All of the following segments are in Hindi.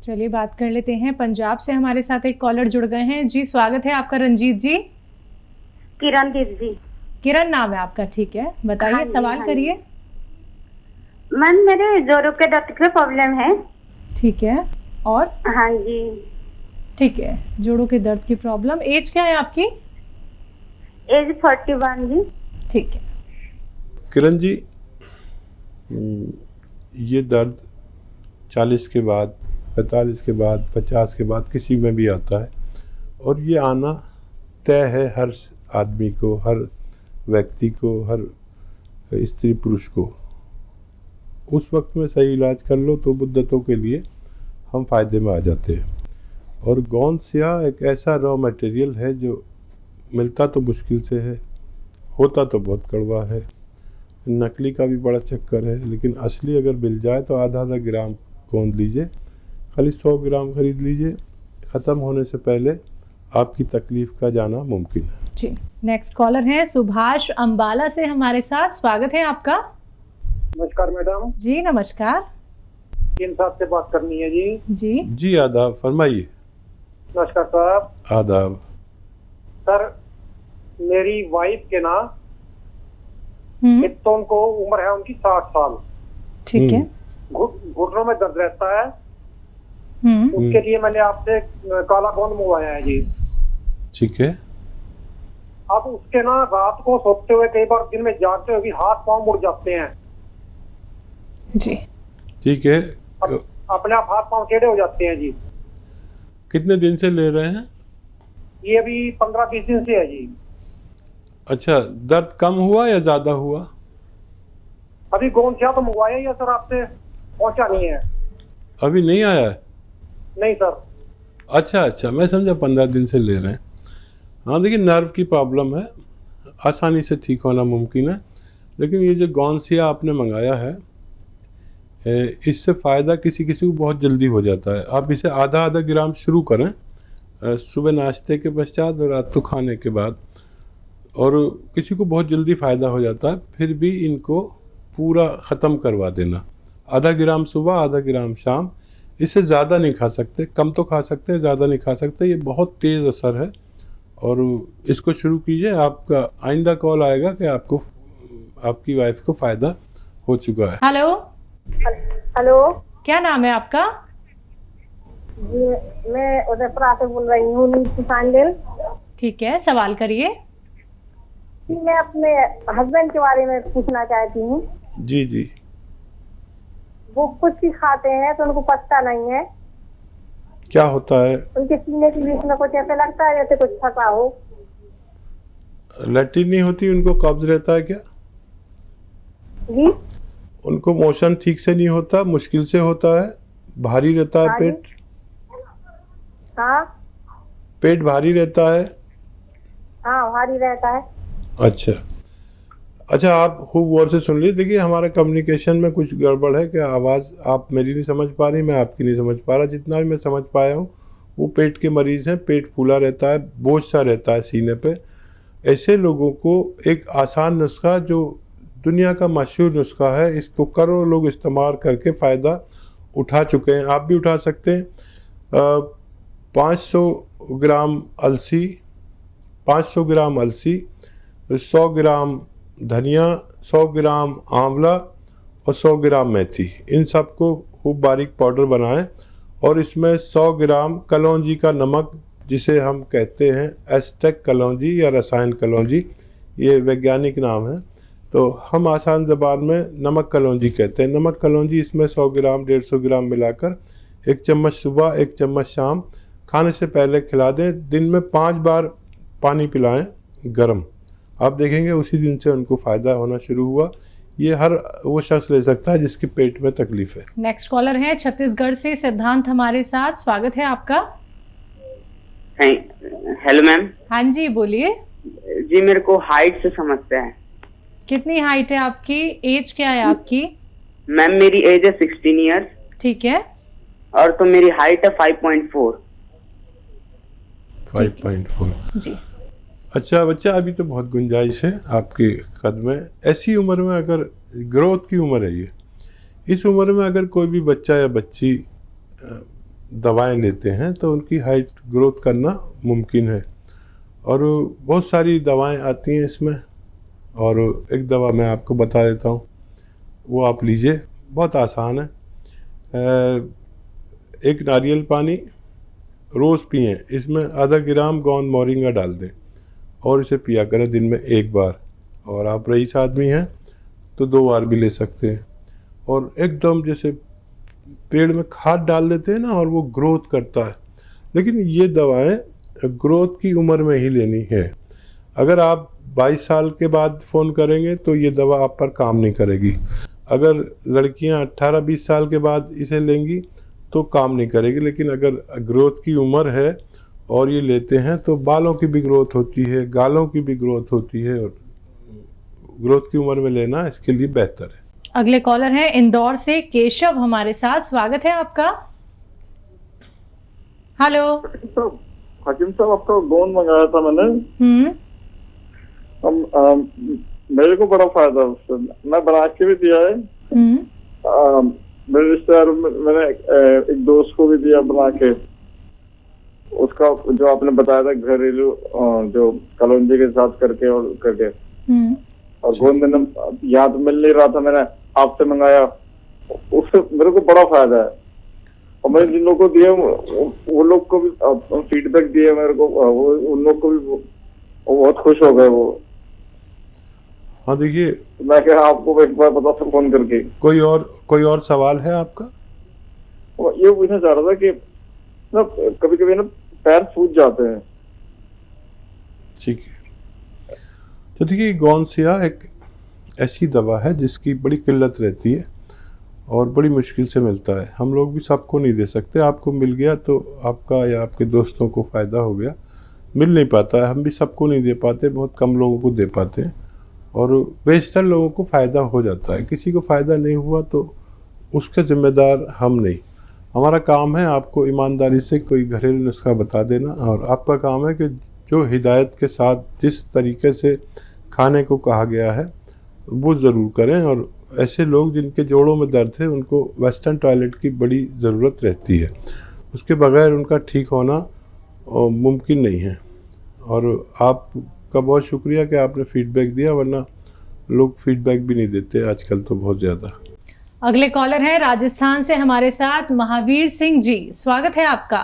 चलिए बात कर लेते हैं। पंजाब से हमारे साथ एक कॉलर जुड़ गए हैं जी। स्वागत है आपका रंजीत जी। किरण जी। किरण नाम है आपका, ठीक है, बताइए। हाँ सवाल करिए। मैम मेरे जोड़ों के दर्द की प्रॉब्लम है। ठीक है, और? हाँ जी। ठीक है, जोड़ों के दर्द की प्रॉब्लम। एज क्या है आपकी? एज 41 जी। ठीक है किरण जी, ये दर्द 40 के बाद, 45 के बाद, 50 के बाद किसी में भी आता है, और ये आना तय है हर आदमी को, हर व्यक्ति को, हर स्त्री पुरुष को। उस वक्त में सही इलाज कर लो तो मुद्दतों के लिए हम फ़ायदे में आ जाते हैं। और गोंद स्याह एक ऐसा रॉ मटेरियल है जो मिलता तो मुश्किल से है, होता तो बहुत कड़वा है। नकली का भी बड़ा चक्कर है, लेकिन असली अगर मिल जाए तो आधा आधा ग्राम गोंद लीजिए, खाली 100 ग्राम खरीद लीजिए। ख़त्म होने से पहले आपकी तकलीफ़ का जाना मुमकिन है जी। नेक्स्ट कॉलर है सुभाष अंबाला से हमारे साथ। स्वागत है आपका। नमस्कार मैडम जी नमस्कार। किन साहब से बात करनी है जी? जी जी आदाब, फरमाइए। नमस्कार साहब। आदाब। सर मेरी वाइफ के ना एक तो उनको उम्र है उनकी 60 साल। ठीक है। घुटनों में दर्द रहता है। उसके लिए मैंने आपसे काला गोंद मंगवाया है जी। ठीक है। अब उसके ना रात को सोते हुए, कई बार दिन में जागते हुए भी हाथ पांव मुड़ जाते हैं जी। ठीक है। अपने आप हाथ पांव टेढ़े हो जाते हैं जी। कितने दिन से ले रहे हैं? ये अभी 15-20 दिन से है जी। अच्छा, दर्द कम हुआ या ज़्यादा हुआ? अभी गोंद स्याह तो मंगवाया ही है सर, आपसे पहुंचा नहीं है। अभी नहीं आया है? नहीं सर। अच्छा, मैं समझा 15 दिन से ले रहे हैं। हाँ देखिए, नर्व की प्रॉब्लम है, आसानी से ठीक होना मुमकिन है। लेकिन ये जो गोंद स्याह आपने मंगाया है, इससे फ़ायदा किसी किसी को बहुत जल्दी हो जाता है। आप इसे आधा आधा ग्राम शुरू करें, सुबह नाश्ते के पश्चात और रात को खाने के बाद, और किसी को बहुत जल्दी फ़ायदा हो जाता है। फिर भी इनको पूरा ख़त्म करवा देना, आधा ग्राम सुबह, आधा ग्राम शाम। इससे ज़्यादा नहीं खा सकते, कम तो खा सकते हैं, ज़्यादा नहीं खा सकते। ये बहुत तेज़ असर है, और इसको शुरू कीजिए। आपका आइंदा कॉल आएगा कि आपको, आपकी वाइफ को फ़ायदा हो चुका है। हेलो, क्या नाम है आपका? जी मैं उदयपुरा से बोल रही हूँ। ठीक है, सवाल करिए। मैं अपने हस्बैंड के बारे में पूछना चाहती हूँ। जी। वो कुछ ही खाते हैं तो उनको पचता नहीं है। क्या होता है? उनके सीने के बीच में कुछ ऐसे लगता है जैसे कुछ फंसा हो। लैट्रिन नहीं होती, उनको कब्ज रहता है क्या? जी। उनको मोशन ठीक से नहीं होता, मुश्किल से होता है, भारी रहता है पेट? हाँ। पेट भारी रहता है? हाँ भारी रहता है। अच्छा, आप खूब गौर से सुन लीजिए। देखिए, हमारा कम्युनिकेशन में कुछ गड़बड़ है कि आवाज़ आप मेरी नहीं समझ पा रही, मैं आपकी नहीं समझ पा रहा। जितना भी मैं समझ पाया हूँ, वो पेट के मरीज़ हैं। पेट फूला रहता है, बोझ सा रहता है सीने पे। ऐसे लोगों को एक आसान नुस्खा, जो दुनिया का मशहूर नुस्खा है, इसको करोड़ों लोग इस्तेमाल करके फ़ायदा उठा चुके हैं, आप भी उठा सकते हैं। 500 ग्राम अलसी, 500 ग्राम अलसी, 100 ग्राम धनिया, 100 ग्राम आंवला और 100 ग्राम मेथी, इन सब को खूब बारीक पाउडर बनाएं, और इसमें 100 ग्राम कलौंजी का नमक, जिसे हम कहते हैं एस्टेक कलौंजी या रसायन कलौंजी, ये वैज्ञानिक नाम है, तो हम आसान ज़बान में नमक कलौंजी कहते हैं। नमक कलौंजी इसमें 100 ग्राम 150 ग्राम मिलाकर 1 चम्मच सुबह, 1 चम्मच शाम, खाने से पहले खिला दें। दिन में 5 बार पानी पिलाएं गरम। आप देखेंगे उसी दिन से उनको फ़ायदा होना शुरू हुआ। ये हर वो शख्स ले सकता है जिसके पेट में तकलीफ है। नेक्स्ट कॉलर है छत्तीसगढ़ से सिद्धांत हमारे साथ। स्वागत है आपका। Hello ma'am. हाँ जी, बोलिए। जी मेरे को हाइट से समस्या है। कितनी हाइट है आपकी? एज क्या है आपकी? मैम मेरी एज है 16 ईयर्स। ठीक है। और तो मेरी हाइट है 5.4। 5.4 जी। अच्छा बच्चा, अभी तो बहुत गुंजाइश है आपके कद में। ऐसी उम्र में, अगर ग्रोथ की उम्र है ये, इस उम्र में अगर कोई भी बच्चा या बच्ची दवाएं लेते हैं तो उनकी हाइट ग्रोथ करना मुमकिन है। और बहुत सारी दवाएं आती हैं इसमें, और एक दवा मैं आपको बता देता हूँ, वो आप लीजिए, बहुत आसान है। एक नारियल पानी रोज़ पिएं, इसमें आधा ग्राम गोंद मोरिंगा डाल दें और इसे पिया करें दिन में 1 बार। और आप रईस आदमी हैं तो 2 बार भी ले सकते हैं। और एकदम जैसे पेड़ में खाद डाल देते हैं ना, और वो ग्रोथ करता है। लेकिन ये दवाएं ग्रोथ की उम्र में ही लेनी है। अगर आप 22 साल के बाद फ़ोन करेंगे तो ये दवा आप पर काम नहीं करेगी। अगर लड़कियां 18-20 साल के बाद इसे लेंगी तो काम नहीं करेगी। लेकिन अगर ग्रोथ की उम्र है और ये लेते हैं तो बालों की भी ग्रोथ होती है, गालों की भी ग्रोथ होती है, और ग्रोथ की उम्र में लेना इसके लिए बेहतर है। अगले कॉलर हैं इंदौर से केशव हमारे साथ, स्वागत है आपका। हेलो। हकीम साहब, आपका गोंद मंगाया था मैंने। मेरे को बड़ा फायदा उससे, मैं बना के भी दिया है। मेरे रिश्तेदार मैंने एक दोस्त को भी दिया बना के। उसका जो आपने बताया था घरेलू जो कलौंजी के साथ करके और करके, और गोंद मैंने यहाँ तो मिल नहीं रहा था, मैंने आपसे मंगाया, उससे मेरे को बड़ा फायदा है। और मैंने जिन लोगों को दिए वो लोग को भी फीडबैक दिए मेरे को, उन लोग को भी वो बहुत खुश हो गए वो। हाँ देखिए, मैं कह आपको एक बार बता सकता फोन करके। कोई और सवाल है आपका? ये पूछना चाह रहा था कि ना कभी कभी ना पैर सूज जाते हैं। ठीक है, तो देखिए गोंसिया एक ऐसी दवा है जिसकी बड़ी किल्लत रहती है और बड़ी मुश्किल से मिलता है। हम लोग भी सबको नहीं दे सकते। आपको मिल गया तो आपका या आपके दोस्तों को फ़ायदा हो गया। मिल नहीं पाता है, हम भी सबको नहीं दे पाते, बहुत कम लोगों को दे पाते हैं, और बेशतर लोगों को फ़ायदा हो जाता है। किसी को फ़ायदा नहीं हुआ तो उसका ज़िम्मेदार हम नहीं। हमारा काम है आपको ईमानदारी से कोई घरेलू नुस्खा बता देना, और आपका काम है कि जो हिदायत के साथ जिस तरीके से खाने को कहा गया है वो ज़रूर करें। और ऐसे लोग जिनके जोड़ों में दर्द है उनको वेस्टर्न टॉयलेट की बड़ी ज़रूरत रहती है, उसके बगैर उनका ठीक होना मुमकिन नहीं है। और आपका बहुत शुक्रिया कि आपने फ़ीडबैक दिया, वरना लोग फीडबैक भी नहीं देते आजकल तो बहुत ज़्यादा। अगले कॉलर हैं राजस्थान से हमारे साथ महावीर सिंह जी, स्वागत है आपका।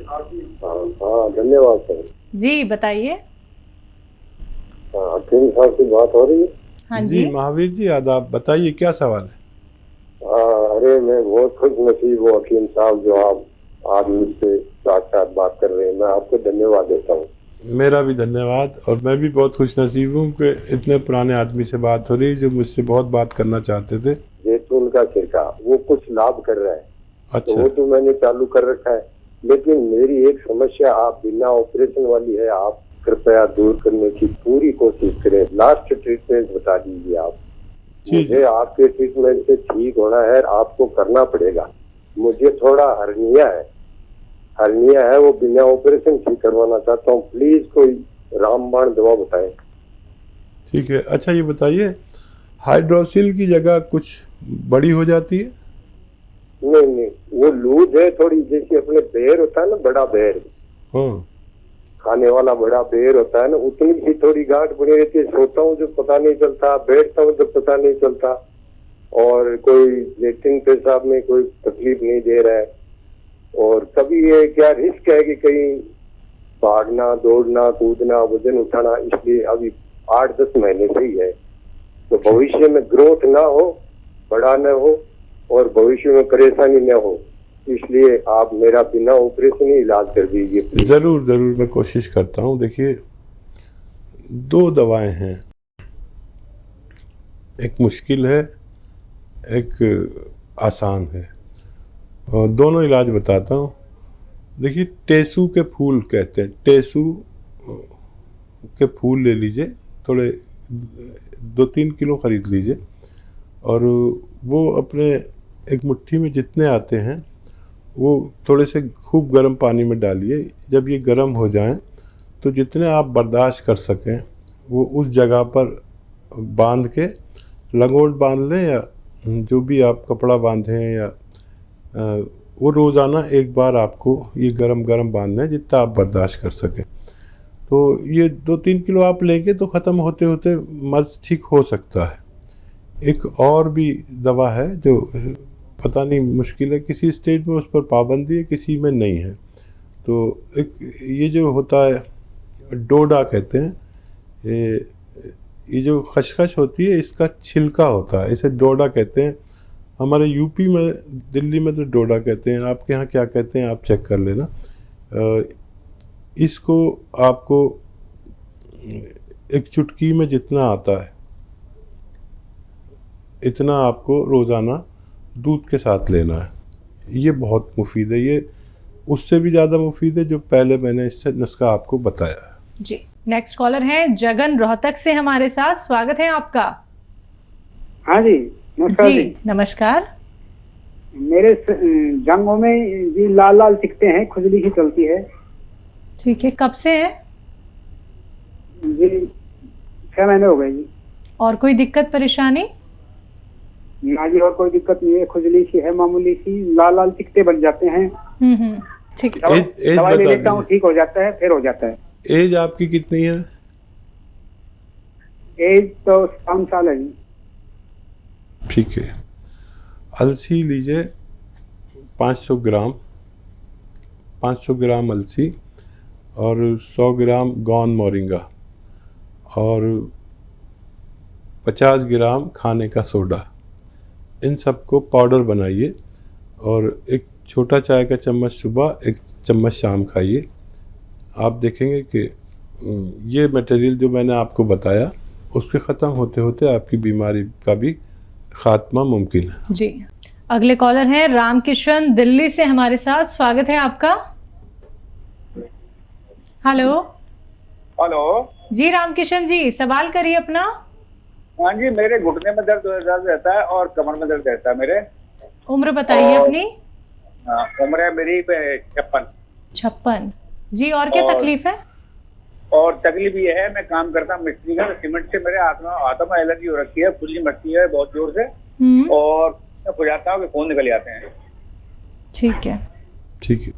हाँ, धन्यवाद सर जी बताइए। हकीम साहब से बात हो रही है? हाँ जी महावीर जी, आदाब, बताइए क्या सवाल है? अरे मैं बहुत खुश नसीब हूँ हकीम साहब, जो आप आज मुझसे साथ बात कर रहे हैं। मैं आपको धन्यवाद देता हूँ। मेरा भी धन्यवाद। और मैं भी बहुत खुश नसीब हूँ कि इतने पुराने आदमी से बात हो रही है जो मुझसे बहुत बात करना चाहते थे। जैतून का छिड़का वो कुछ लाभ कर रहा है। अच्छा। तो वो तो मैंने चालू कर रखा है, लेकिन मेरी एक समस्या आप बिना ऑपरेशन वाली है, आप कृपया दूर करने की पूरी कोशिश करें। लास्ट ट्रीटमेंट बता दीजिए आप। मुझे आपके ट्रीटमेंट से ठीक होना है, आपको करना पड़ेगा। मुझे थोड़ा हर्निया है, वो बिना ऑपरेशन ठीक करवाना चाहता हूँ। प्लीज कोई रामबाण दवा बताएं। ठीक है, अच्छा ये बताइए, हाइड्रोसिल की जगह कुछ बड़ी हो जाती है? नहीं, वो लूज है थोड़ी, जैसे अपने बेर होता है ना, बड़ा बेर, हाँ, खाने वाला बड़ा बेर होता है ना, उतनी ही थोड़ी गांठ बनी रहती है। सोता हूँ जो पता नहीं चलता, बैठता हूँ तो पता नहीं चलता, और कोई लेटरिन पेशाब में कोई तकलीफ नहीं दे रहा है। और कभी ये क्या रिस्क है कि कहीं भागना, दौड़ना, कूदना, वजन उठाना, इसलिए अभी 8-10 महीने से ही है। तो भविष्य में ग्रोथ ना हो, बड़ा न हो, और भविष्य में परेशानी न हो, इसलिए आप मेरा बिना ऑपरेशन ही इलाज कर दीजिए। ज़रूर मैं कोशिश करता हूँ। देखिए 2 दवाएं हैं, एक मुश्किल है, एक आसान है, और दोनों इलाज बताता हूँ। देखिए टेसू के फूल कहते हैं, टेसू के फूल ले लीजिए, थोड़े 2-3 किलो ख़रीद लीजिए, और वो अपने एक मुट्ठी में जितने आते हैं वो थोड़े से खूब गर्म पानी में डालिए। जब ये गर्म हो जाएं तो जितने आप बर्दाश्त कर सकें वो उस जगह पर बांध के, लंगोट बांध लें या जो भी आप कपड़ा बांधें, या वो रोज़ाना एक बार आपको ये गरम गरम बांधना है, जितना आप बर्दाश्त कर सकें। तो ये 2-3 किलो आप लेंगे तो ख़त्म होते होते मर्ज़ ठीक हो सकता है। एक और भी दवा है जो पता नहीं मुश्किल है, किसी स्टेट में उस पर पाबंदी है, किसी में नहीं है। तो एक ये जो होता है डोडा कहते हैं, ये जो खसखस होती है इसका छिलका होता है, इसे डोडा कहते हैं। हमारे यूपी में, दिल्ली में तो डोडा कहते हैं, आपके यहाँ क्या कहते हैं आप चेक कर लेना। इसको आपको एक चुटकी में जितना आता है इतना आपको रोज़ाना दूध के साथ लेना है। ये बहुत मुफीद है, ये उससे भी ज़्यादा मुफीद है जो पहले मैंने इससे नुस्खा आपको बताया है। जी, नेक्स्ट कॉलर हैं जगन रोहतक से हमारे साथ, स्वागत है आपका। हाँ जी, नमस्कार जी नमस्कार। मेरे जांघों में जी लाल लाल दिखते हैं, खुजली सी चलती है। ठीक है, कब से है? जी 6 महीने हो गए जी। और कोई दिक्कत परेशानी? ना जी, और कोई दिक्कत नहीं है, खुजली सी है मामूली सी, लाल लाल दिखते बन जाते हैं। ठीक है। दवाई ले लेता हूँ, ठीक हो जाता है, फिर हो जाता है। एज आपकी कितनी है? एज तो 5 साल है जी। ठीक है, अलसी लीजिए 500 ग्राम अलसी और 100 ग्राम गौन मोरिंगा और 50 ग्राम खाने का सोडा, इन सबको पाउडर बनाइए और एक छोटा चाय का चम्मच सुबह, 1 चम्मच शाम खाइए। आप देखेंगे कि ये मटेरियल जो मैंने आपको बताया उसके ख़त्म होते होते आपकी बीमारी का भी खात्मा मुमकिन है। जी, अगले कॉलर हैं रामकिशन दिल्ली से हमारे साथ, स्वागत है आपका। हेलो। हेलो जी रामकिशन जी, सवाल करिए अपना। हाँ जी, मेरे घुटने में दर्द रहता है और कमर में दर्द रहता है मेरे। उम्र बताइए अपनी। उम्र है मेरी 56। जी, और क्या तकलीफ है? और तकलीफ ये है, मैं काम करता हूँ मिस्त्री का, तो सीमेंट से मेरे हाथों में एलर्जी हो रखी है, खुजली मचती है बहुत जोर से और मैं खुजाता हूँ कि खून निकल जाते हैं। ठीक है, ठीक है।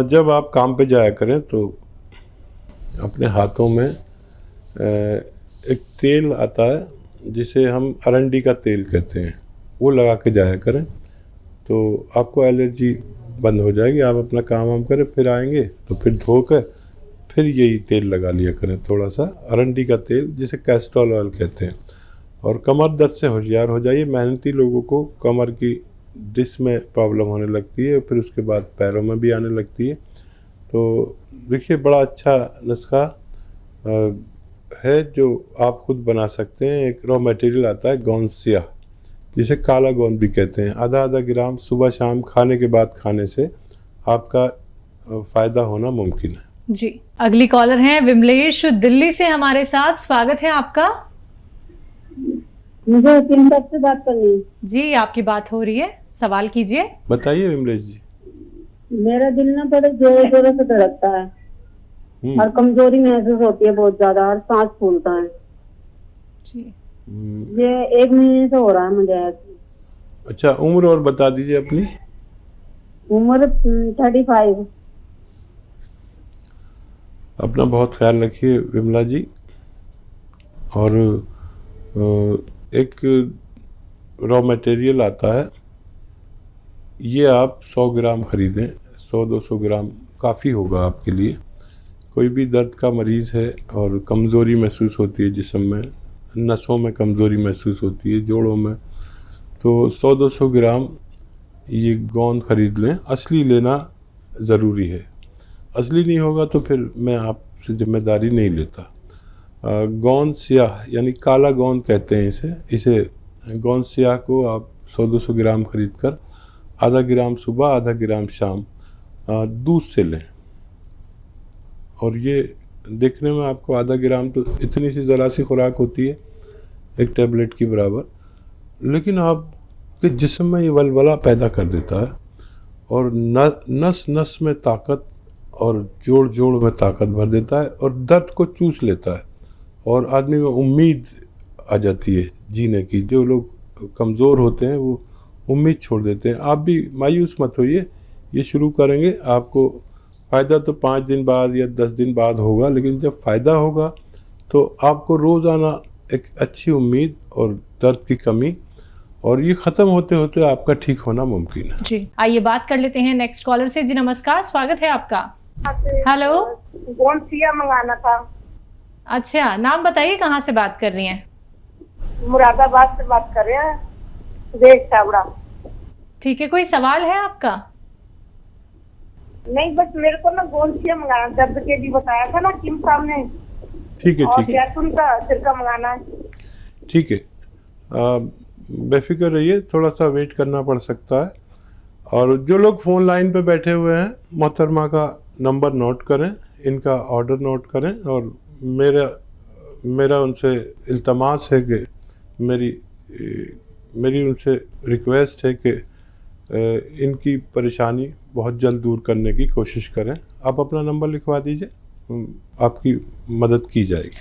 जब आप काम पे जाया करें तो अपने हाथों में एक तेल आता है जिसे हम अरंडी का तेल कहते हैं, वो लगा के जाया करें तो आपको एलर्जी बंद हो जाएगी। आप अपना काम वाम करें, फिर आएंगे तो फिर धोकर फिर यही तेल लगा लिया करें, थोड़ा सा अरंडी का तेल जिसे कैस्ट्रॉल ऑयल कहते हैं। और कमर दर्द से होशियार हो जाइए। मेहनती लोगों को कमर की डिस्क में प्रॉब्लम होने लगती है, फिर उसके बाद पैरों में भी आने लगती है। तो देखिए, बड़ा अच्छा नुस्खा है जो आप खुद बना सकते हैं। एक रॉ मटेरियल आता है गोंद स्याह, जिसे काला गोंद भी कहते हैं। आधा ग्राम सुबह शाम खाने के बाद खाने से आपका फ़ायदा होना मुमकिन है। जी, अगली कॉलर हैं विमलेश दिल्ली से हमारे साथ, स्वागत है आपका। मुझे वकील साहब से बात करनी है। जी, आपकी बात हो रही है, सवाल कीजिए। बताइए विमलेश जी। मेरा दिल ना बड़े जोरों जोरों से धड़कता है और कमजोरी महसूस होती है बहुत ज्यादा, और सांस फूलता है जी। ये 1 महीने से हो रहा है मुझे। अच्छा, उम्र और बता दीजिए अपनी। उम्र 35। अपना बहुत ख्याल रखिए विमला जी। और एक रॉ मटेरियल आता है, ये आप 100 ग्राम ख़रीदें। 100-200 ग्राम काफ़ी होगा आपके लिए। कोई भी दर्द का मरीज़ है और कमज़ोरी महसूस होती है जिस्म में, नसों में कमज़ोरी महसूस होती है, जोड़ों में, तो 100-200 ग्राम ये गोंद ख़रीद लें। असली लेना ज़रूरी है, असली नहीं होगा तो फिर मैं आपसे जिम्मेदारी नहीं लेता। गोंद स्याह यानी काला गोंद कहते हैं इसे गोंद स्याह को आप 100-200 ग्राम ख़रीद कर आधा ग्राम सुबह, आधा ग्राम शाम दूध से लें। और ये देखने में आपको आधा ग्राम तो इतनी सी ज़रा सी खुराक होती है, एक टैबलेट की बराबर, लेकिन आपके जिस्म में ये वलवला पैदा कर देता है और नस नस में ताकत और जोड़ जोड़ में ताकत भर देता है और दर्द को चूस लेता है और आदमी में उम्मीद आ जाती है जीने की। जो लोग कमज़ोर होते हैं वो उम्मीद छोड़ देते हैं। आप भी मायूस मत होइए, ये शुरू करेंगे, आपको फ़ायदा तो 5 दिन बाद या 10 दिन बाद होगा, लेकिन जब फ़ायदा होगा तो आपको रोज़ाना एक अच्छी उम्मीद और दर्द की कमी, और ये ख़त्म होते होते आपका ठीक होना मुमकिन है। जी, आइए बात कर लेते हैं नेक्स्ट कॉलर से। जी नमस्कार, स्वागत है आपका। हेलो, गोंसिया मंगाना था। अच्छा, नाम बताइए, कहाँ से बात कर रही हैं? मुरादाबाद से बात कर रहे हैं, देश छाबड़ा। ठीक है, कोई सवाल है आपका? नहीं, बस मेरे को ना गोंसिया मंगाना, दर्द के लिए बताया था ना किम साहब ने। ठीक है, और ठीक है, जैतून का सिरका मंगाना है। ठीक है। बेफिक्र रहिए, थोड़ा सा वेट करना पड़ सकता है। और जो लोग फ़ोन लाइन पे बैठे हुए हैं, मोहतरमा का नंबर नोट करें, इनका ऑर्डर नोट करें, और मेरा उनसे इल्तमास है कि मेरी उनसे रिक्वेस्ट है कि इनकी परेशानी बहुत जल्द दूर करने की कोशिश करें। आप अपना नंबर लिखवा दीजिए, आपकी मदद की जाएगी।